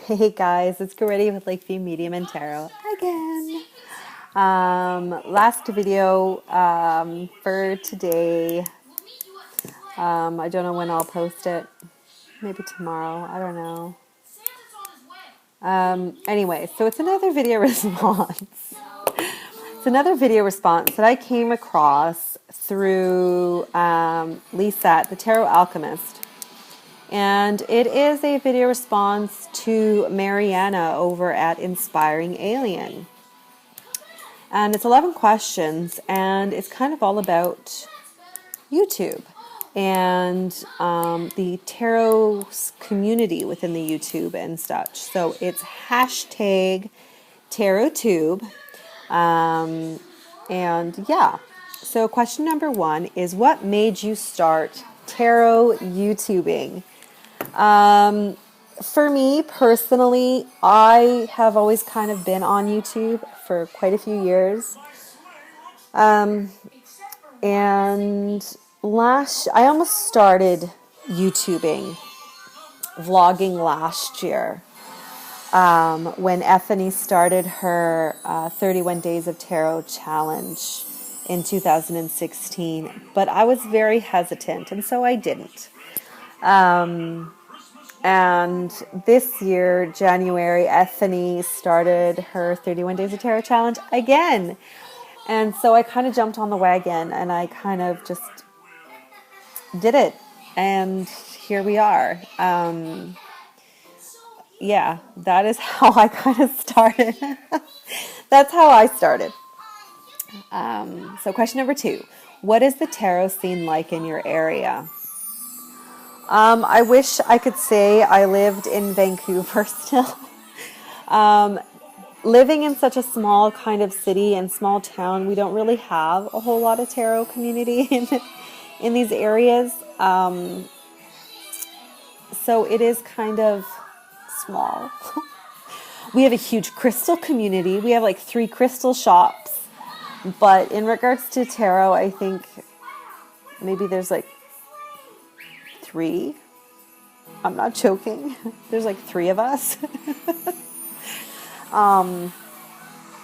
Hey guys, it's Goretti with Lakeview Medium and Tarot again. Last video for today. I don't know when I'll post it. Maybe tomorrow. I don't know. Anyway, so it's another video response. It's another video response that I came across through Lisette, the Tarot Alchemist. And it is a video response to Mariana over at Inspiring Alien. And it's 11 questions, and it's kind of all about YouTube and the tarot community within the YouTube and such. So it's hashtag TarotTube. And yeah, so question number 1 is, what made you start tarot YouTubing? For me personally, I have always kind of been on YouTube for quite a few years. And I almost started YouTubing, vlogging last year, when Ethany started her 31 Days of Tarot challenge in 2016. But I was very hesitant, and so I didn't. And this year, January, Ethany started her 31 Days of Tarot challenge again. And so I kind of jumped on the wagon and I kind of just did it. And here we are. Yeah, that is how I kind of started. That's how I started. So question number 2. What is the tarot scene like in your area? I wish I could say I lived in Vancouver still. Living in such a small kind of city and small town, we don't really have a whole lot of tarot community in these areas. So it is kind of small. We have a huge crystal community. We have like 3 crystal shops. But in regards to tarot, I think maybe there's like 3. I'm not joking. There's like 3 of us. And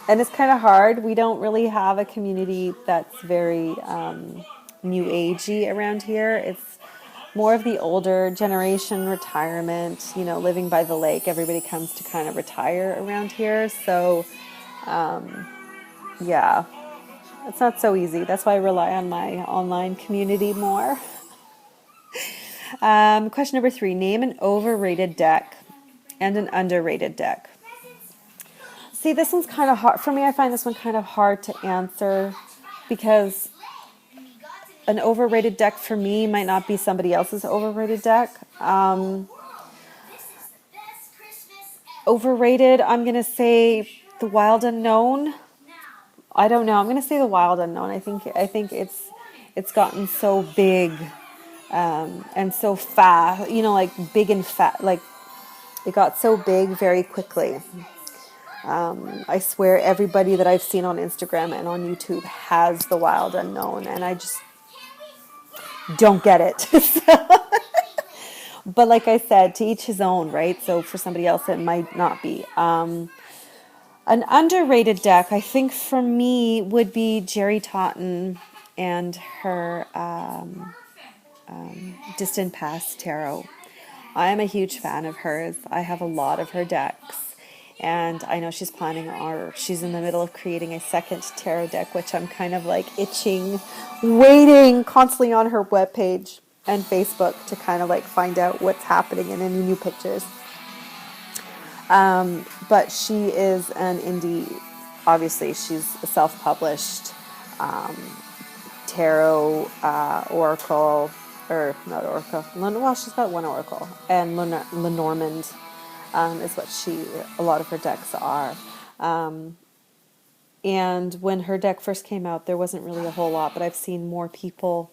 it's kind of hard. We don't really have a community that's very new agey around here. It's more of the older generation, retirement, living by the lake. Everybody comes to kind of retire around here. So, yeah, it's not so easy. That's why I rely on my online community more. Question number 3, name an overrated deck and an underrated deck. See, this one's kind of hard. For me, I find this one kind of hard to answer because an overrated deck for me might not be somebody else's overrated deck. Overrated, I'm going to say the Wild Unknown. I don't know. I'm going to say the Wild Unknown. I think it's gotten so big. And so fast, like big and fat, like it got so big very quickly. I swear everybody that I've seen on Instagram and on YouTube has the Wild Unknown, and I just don't get it. But like I said, to each his own, right? So for somebody else, it might not be. An underrated deck, I think for me, would be Jerry Totten and her Distant Past Tarot. I am a huge fan of hers. I have a lot of her decks, and I know she's she's in the middle of creating a second tarot deck, which I'm kind of like itching, waiting constantly on her webpage and Facebook to kind of like find out what's happening and any new pictures. But she is an indie, obviously she's a self-published tarot oracle. Or not oracle. Well, she's got one oracle, and Lenormand is what a lot of her decks are. And when her deck first came out, there wasn't really a whole lot, but I've seen more people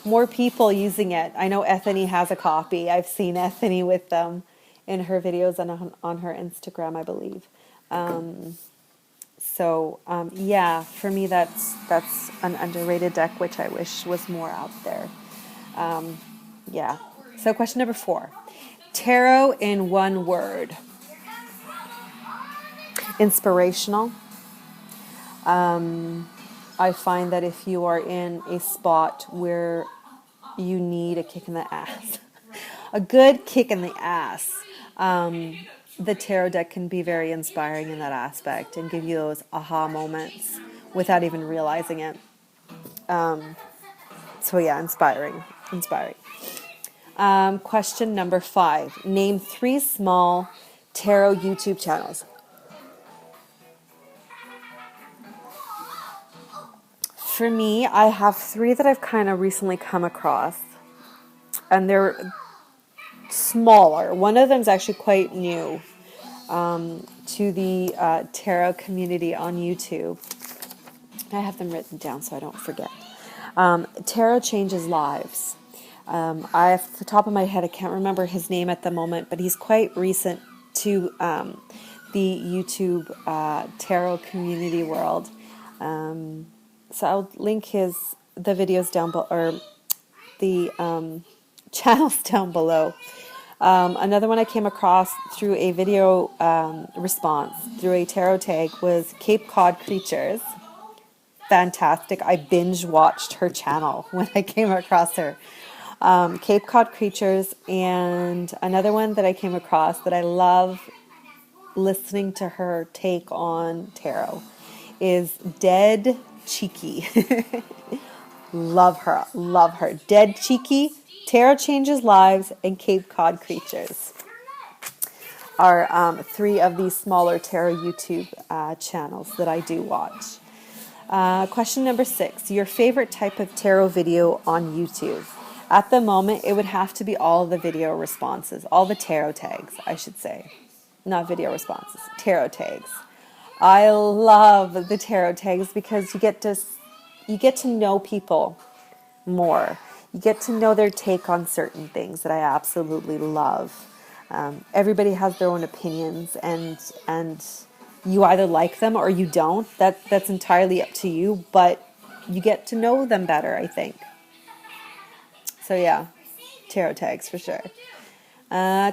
using it. I know Ethany has a copy. I've seen Ethany with them in her videos and on her Instagram, I believe. Yeah, for me, that's an underrated deck, which I wish was more out there. Yeah. So question number 4, tarot in one word. inspirational. I find that if you are in a spot where you need a kick in the ass, a good kick in the ass, the tarot deck can be very inspiring in that aspect and give you those aha moments without even realizing it. So yeah, inspiring. Question number 5. Name 3 small tarot YouTube channels. For me, I have 3 that I've kind of recently come across, and they're smaller. One of them is actually quite new to the tarot community on YouTube. I have them written down so I don't forget. Tarot Changes Lives. Off the top of my head, I can't remember his name at the moment, but he's quite recent to the YouTube tarot community world. So I'll link the videos down below, or the channels down below. Another one I came across through a video response through a tarot tag was Cape Cod Creatures. Fantastic. I binge watched her channel when I came across her. Cape Cod Creatures, and another one that I came across that I love listening to her take on tarot is Dead Cheeky. Love her. Dead Cheeky, Tarot Changes Lives, and Cape Cod Creatures are 3 of these smaller tarot YouTube channels that I do watch. Question number 6. Your favorite type of tarot video on YouTube? At the moment, it would have to be all the video responses, all the tarot tags, I should say. Not video responses, tarot tags. I love the tarot tags because you get to know people more. You get to know their take on certain things that I absolutely love. Everybody has their own opinions, and you either like them or you don't. That's entirely up to you, but you get to know them better, I think. So yeah, tarot tags for sure.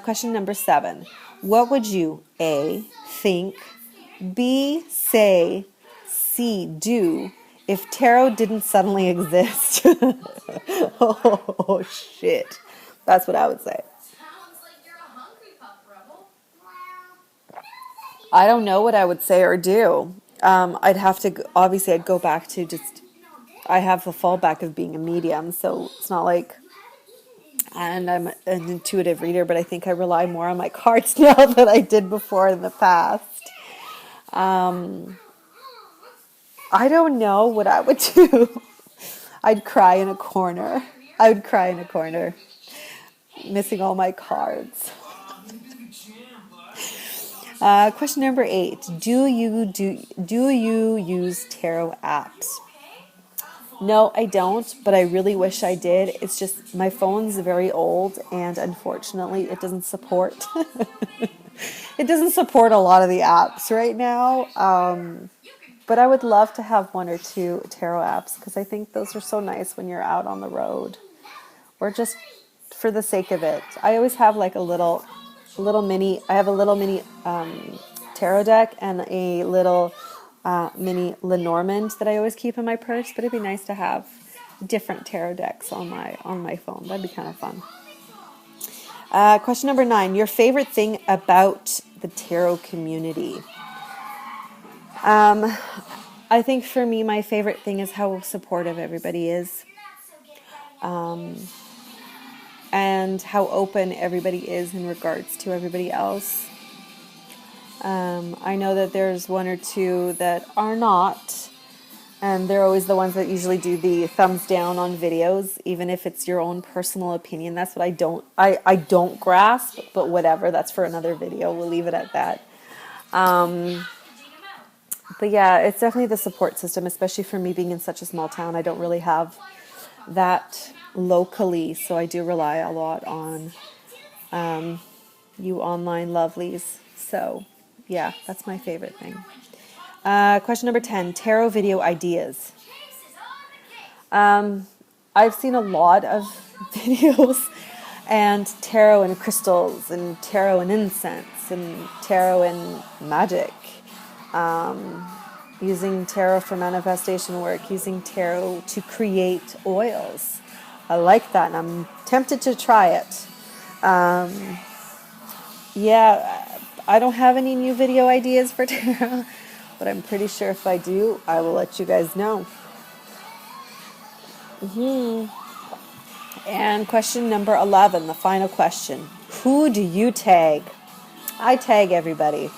Question number 7. What would you A, think, B, say, C, do if tarot didn't suddenly exist? Oh, shit. That's what I would say. I don't know what I would say or do. I'd have to, obviously, I'd go back to just, I have the fallback of being a medium, so it's not like, and I'm an intuitive reader, but I think I rely more on my cards now than I did before in the past. I don't know what I would do. I'd cry in a corner. I would cry in a corner, missing all my cards. Question number 8. Do you use tarot apps? No, I don't, but I really wish I did. It's just my phone's very old, and unfortunately, it doesn't support. It doesn't support a lot of the apps right now. But I would love to have 1 or 2 tarot apps because I think those are so nice when you're out on the road, or just for the sake of it. I always have like a little mini. I have a little mini tarot deck and a little mini Lenormand that I always keep in my purse. But it'd be nice to have different tarot decks on my phone. That'd be kind of fun. Question number 9. Your favorite thing about the tarot community? I think for me, my favorite thing is how supportive everybody is. And how open everybody is in regards to everybody else. I know that there's 1 or 2 that are not, and they're always the ones that usually do the thumbs down on videos, even if it's your own personal opinion. That's what I don't grasp, but whatever, that's for another video. We'll leave it at that. But yeah, it's definitely the support system, especially for me being in such a small town. I don't really have that locally, so I do rely a lot on you online lovelies. So yeah, that's my favorite thing. Question number 10, tarot video ideas. I've seen a lot of videos, and tarot and crystals, and tarot and incense, and tarot and magic. using tarot for manifestation work, using tarot to create oils. I like that, and I'm tempted to try it. Yeah, I don't have any new video ideas for tarot, but I'm pretty sure if I do, I will let you guys know. And question number 11, the final question. Who do you tag? I tag everybody.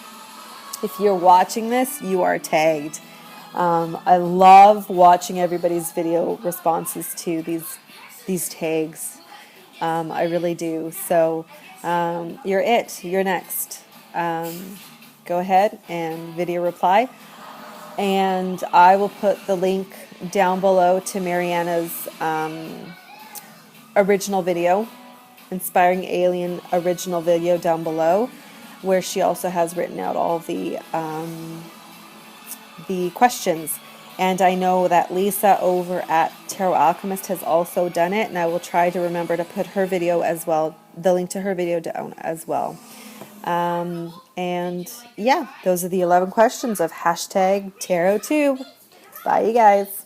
If you're watching this, you are tagged. I love watching everybody's video responses to these tags. I really do. So you're it. You're next. Go ahead and video reply. And I will put the link down below to Mariana's original video, Inspiring Alien original video down below, where she also has written out all the questions. And I know that Lisa over at Tarot Alchemist has also done it, and I will try to remember to put her video as well, the link to her video down as well. And yeah, those are the 11 questions of hashtag TarotTube. Bye, you guys.